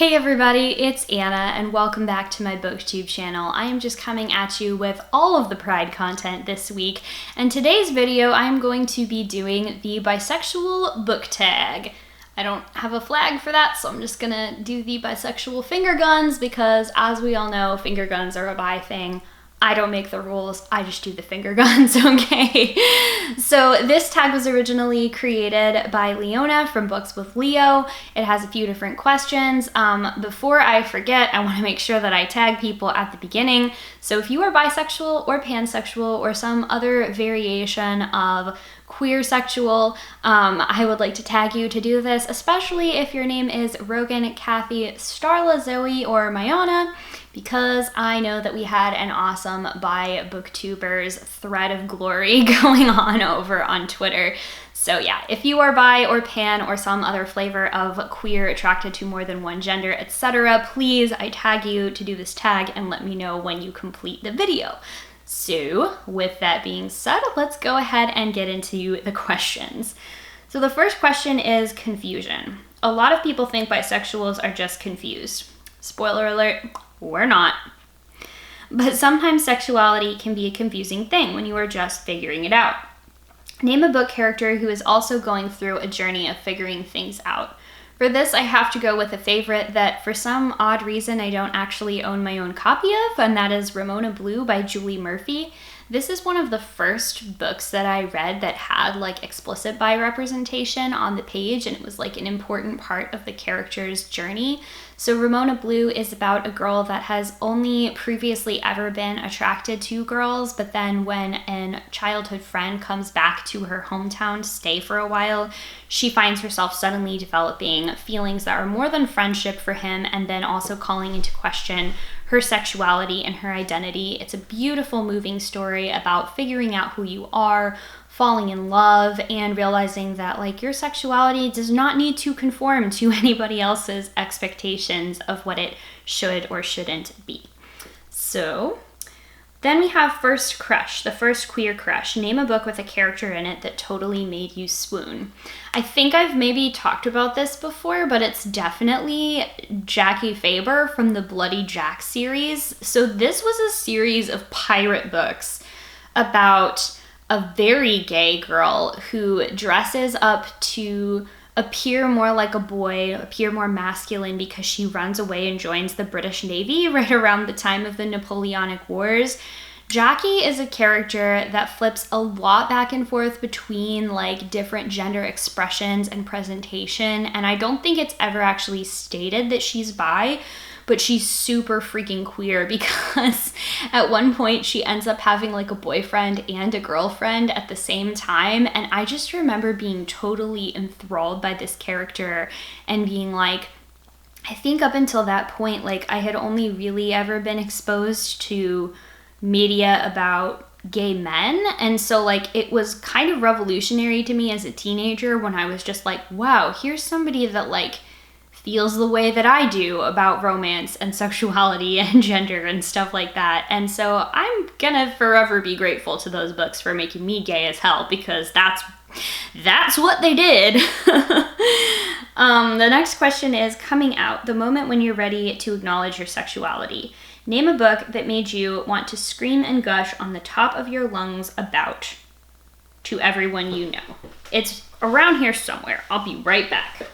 Hey everybody, it's Anna and welcome back to my booktube channel. I am just coming at you with all of the Pride content this week, and today's video I am going to be doing the bisexual book tag. I don't have a flag for that, so I'm just gonna do the bisexual finger guns because, as we all know, finger guns are a bi thing. I don't make the rules, I just do the finger guns, okay? So this tag was originally created by Leona from Books with Leo. It has a few different questions. Before I forget, I want to make sure that I tag people at the beginning. So if you are bisexual or pansexual or some other variation of queer sexual, I would like to tag you to do this, especially if your name is Rogan, Kathy, Starlah, Zoe, or Myonna, because I know that we had an awesome bi booktubers thread of glory going on over on Twitter. So yeah, if you are bi or pan or some other flavor of queer, attracted to more than one gender, etc., please, I tag you to do this tag and let me know when you complete the video. So with that being said, let's go ahead and get into the questions. So the first question is confusion. A lot of people think bisexuals are just confused. Spoiler alert, we're not. But sometimes sexuality can be a confusing thing when you are just figuring it out. Name a book character who is also going through a journey of figuring things out. For this, I have to go with a favorite that for some odd reason I don't actually own my own copy of, and that is Ramona Blue by Julie Murphy. This is one of the first books that I read that had like explicit bi representation on the page, and it was like an important part of the character's journey. So Ramona Blue is about a girl that has only previously ever been attracted to girls, but then when a childhood friend comes back to her hometown to stay for a while, she finds herself suddenly developing feelings that are more than friendship for him, and then also calling into question her sexuality and her identity. It's a beautiful, moving story about figuring out who you are, falling in love, and realizing that like your sexuality does not need to conform to anybody else's expectations of what it should or shouldn't be. So then we have first crush, the first queer crush. Name a book with a character in it that totally made you swoon. I think I've maybe talked about this before, but it's definitely Jackie Faber from the Bloody Jack series. So this was a series of pirate books about a very gay girl who dresses up to appear more like a boy, appear more masculine, because she runs away and joins the British Navy right around the time of the Napoleonic Wars. Jackie is a character that flips a lot back and forth between like different gender expressions and presentation, and I don't think it's ever actually stated that she's bi, but she's super freaking queer because at one point she ends up having like a boyfriend and a girlfriend at the same time, and I just remember being totally enthralled by this character and being like, I think up until that point, like I had only really ever been exposed to media about gay men, and so like it was kind of revolutionary to me as a teenager when I was just like, wow, here's somebody that like feels the way that I do about romance and sexuality and gender and stuff like that. And so I'm gonna forever be grateful to those books for making me gay as hell, because that's what they did. The next question is coming out, the moment when you're ready to acknowledge your sexuality. Name a book that made you want to scream and gush on the top of your lungs about to everyone you know. It's around here somewhere. I'll be right back.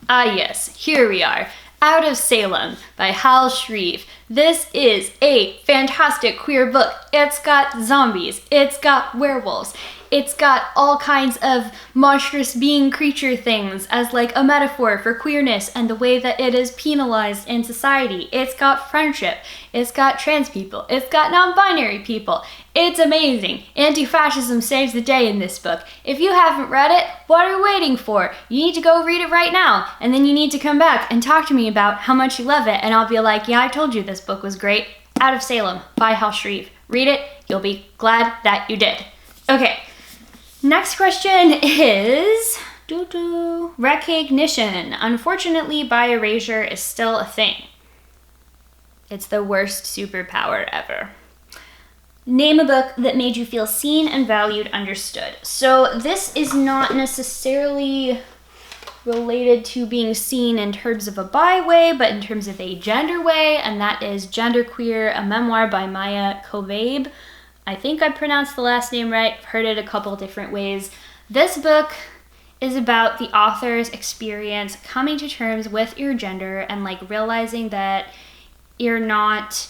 Ah yes, here we are. Out of Salem by Hal Shreve. This is a fantastic queer book. It's got zombies, it's got werewolves, it's got all kinds of monstrous being creature things as like a metaphor for queerness and the way that it is penalized in society. It's got friendship, it's got trans people, it's got non-binary people. It's amazing. Anti-fascism saves the day in this book. If you haven't read it, what are you waiting for? You need to go read it right now, and then you need to come back and talk to me about how much you love it, and I'll be like, yeah, I told you this book was great. Out of Salem by Hal Shreve. Read it, you'll be glad that you did. Okay, next question is recognition. Unfortunately, bi erasure is still a thing. It's the worst superpower ever. Name a book that made you feel seen and valued, understood. So this is not necessarily related to being seen in terms of a bi way, but in terms of a gender way, and that is Genderqueer, a memoir by Maya Kovabe. I think I pronounced the last name right. I've heard it a couple different ways. This book is about the author's experience coming to terms with your gender and like realizing that you're not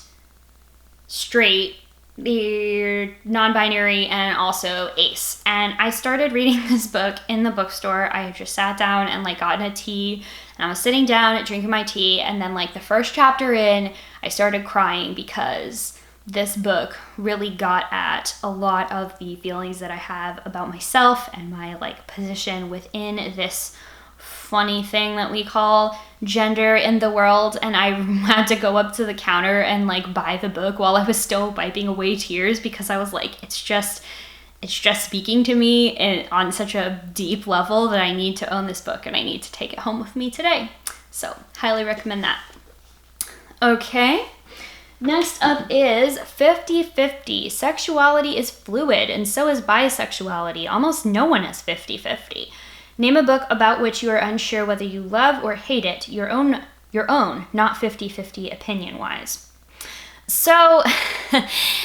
straight, you're non-binary, and also ace. And I started reading this book in the bookstore. I just sat down and like gotten a tea, and I was sitting down drinking my tea, and then like the first chapter in, I started crying because this book really got at a lot of the feelings that I have about myself and my like position within this funny thing that we call gender in the world. And I had to go up to the counter and like buy the book while I was still wiping away tears, because I was like, it's just speaking to me on such a deep level that I need to own this book and I need to take it home with me today. So highly recommend that. Okay. Next up is 50-50. Sexuality is fluid, and so is bisexuality. Almost no one is 50-50. Name a book about which you are unsure whether you love or hate it. Your own, not 50-50 opinion-wise. So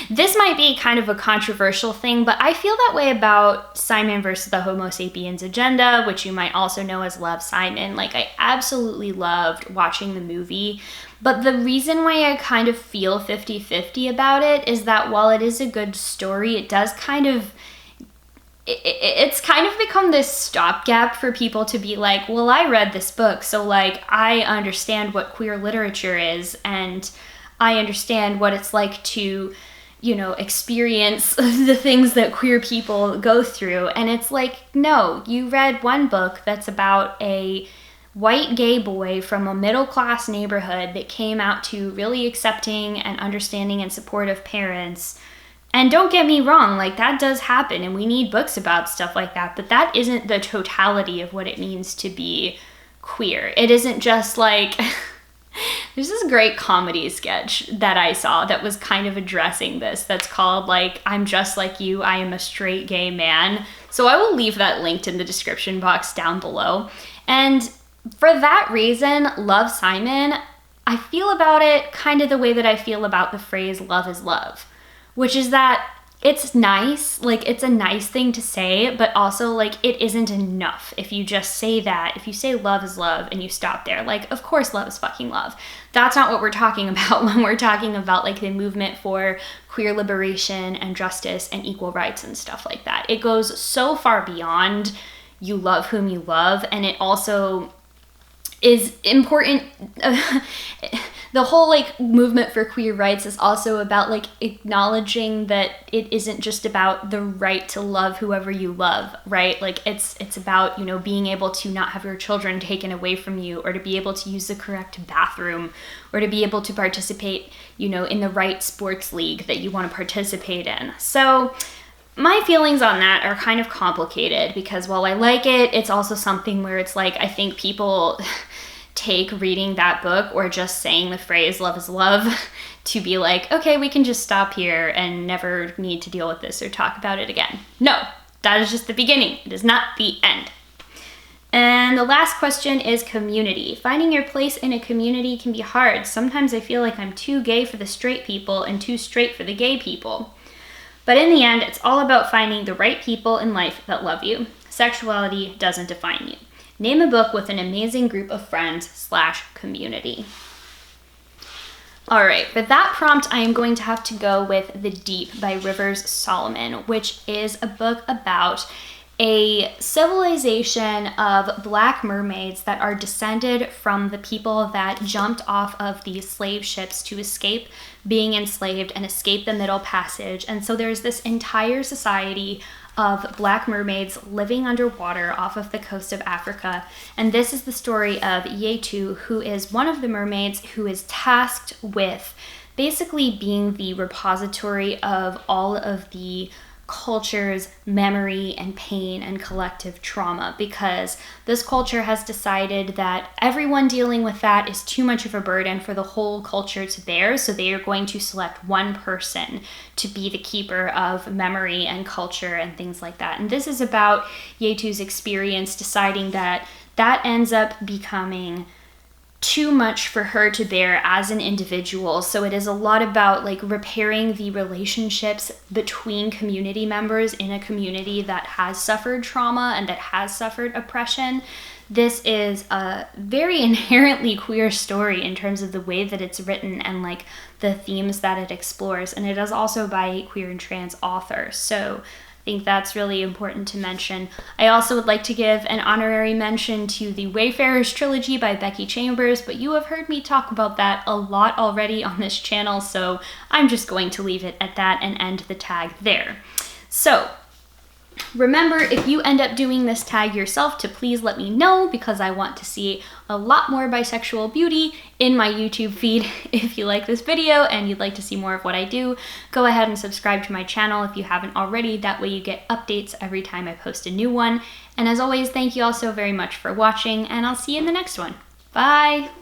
this might be kind of a controversial thing, but I feel that way about Simon versus the Homo sapiens agenda, which you might also know as Love, Simon. Like, I absolutely loved watching the movie, but the reason why I kind of feel 50-50 about it is that while it is a good story, it does kind of, it's kind of become this stopgap for people to be like, well, I read this book, so like I understand what queer literature is, and I understand what it's like to, you know, experience the things that queer people go through. And it's like, no, you read one book that's about a white gay boy from a middle-class neighborhood that came out to really accepting and understanding and supportive parents. And don't get me wrong, like that does happen and we need books about stuff like that, but that isn't the totality of what it means to be queer. It isn't just like, there's this great comedy sketch that I saw that was kind of addressing this, that's called like, I'm just like you, I am a straight gay man. So I will leave that linked in the description box down below. And for that reason, Love, Simon, I feel about it kind of the way that I feel about the phrase love is love. Which is that it's nice, like it's a nice thing to say, but also like it isn't enough if you just say that. If you say love is love and you stop there, like of course love is fucking love. That's not what we're talking about when we're talking about like the movement for queer liberation and justice and equal rights and stuff like that. It goes so far beyond you love whom you love, and it also is important. The whole like movement for queer rights is also about like acknowledging that it isn't just about the right to love whoever you love, right? Like it's about, you know, being able to not have your children taken away from you, or to be able to use the correct bathroom, or to be able to participate, you know, in the right sports league that you want to participate in. So my feelings on that are kind of complicated, because while I like it, it's also something where it's like, I think people take reading that book or just saying the phrase love is love to be like, okay, we can just stop here and never need to deal with this or talk about it again. No, that is just the beginning. It is not the end. And the last question is community. Finding your place in a community can be hard. Sometimes I feel like I'm too gay for the straight people and too straight for the gay people. But in the end, it's all about finding the right people in life that love you. Sexuality doesn't define you. Name a book with an amazing group of friends/community. All right, for that prompt, I am going to have to go with The Deep by Rivers Solomon, which is a book about a civilization of Black mermaids that are descended from the people that jumped off of these slave ships to escape being enslaved and escape the Middle Passage. And so there's this entire society of Black mermaids living underwater off of the coast of Africa. And this is the story of Yetu, who is one of the mermaids who is tasked with basically being the repository of all of the culture's memory and pain and collective trauma, because this culture has decided that everyone dealing with that is too much of a burden for the whole culture to bear, so they are going to select one person to be the keeper of memory and culture and things like that. And this is about Yetu's experience deciding that that ends up becoming too much for her to bear as an individual. So it is a lot about like repairing the relationships between community members in a community that has suffered trauma and that has suffered oppression. This is a very inherently queer story in terms of the way that it's written and like the themes that it explores. And it is also by a queer and trans author. So I think that's really important to mention. I also would like to give an honorary mention to the Wayfarers trilogy by Becky Chambers, but you have heard me talk about that a lot already on this channel, so I'm just going to leave it at that and end the tag there. So remember, if you end up doing this tag yourself, to please let me know, because I want to see a lot more bisexual beauty in my YouTube feed. If you like this video and you'd like to see more of what I do, go ahead and subscribe to my channel if you haven't already. That way you get updates every time I post a new one. And as always, thank you all so very much for watching, and I'll see you in the next one. Bye!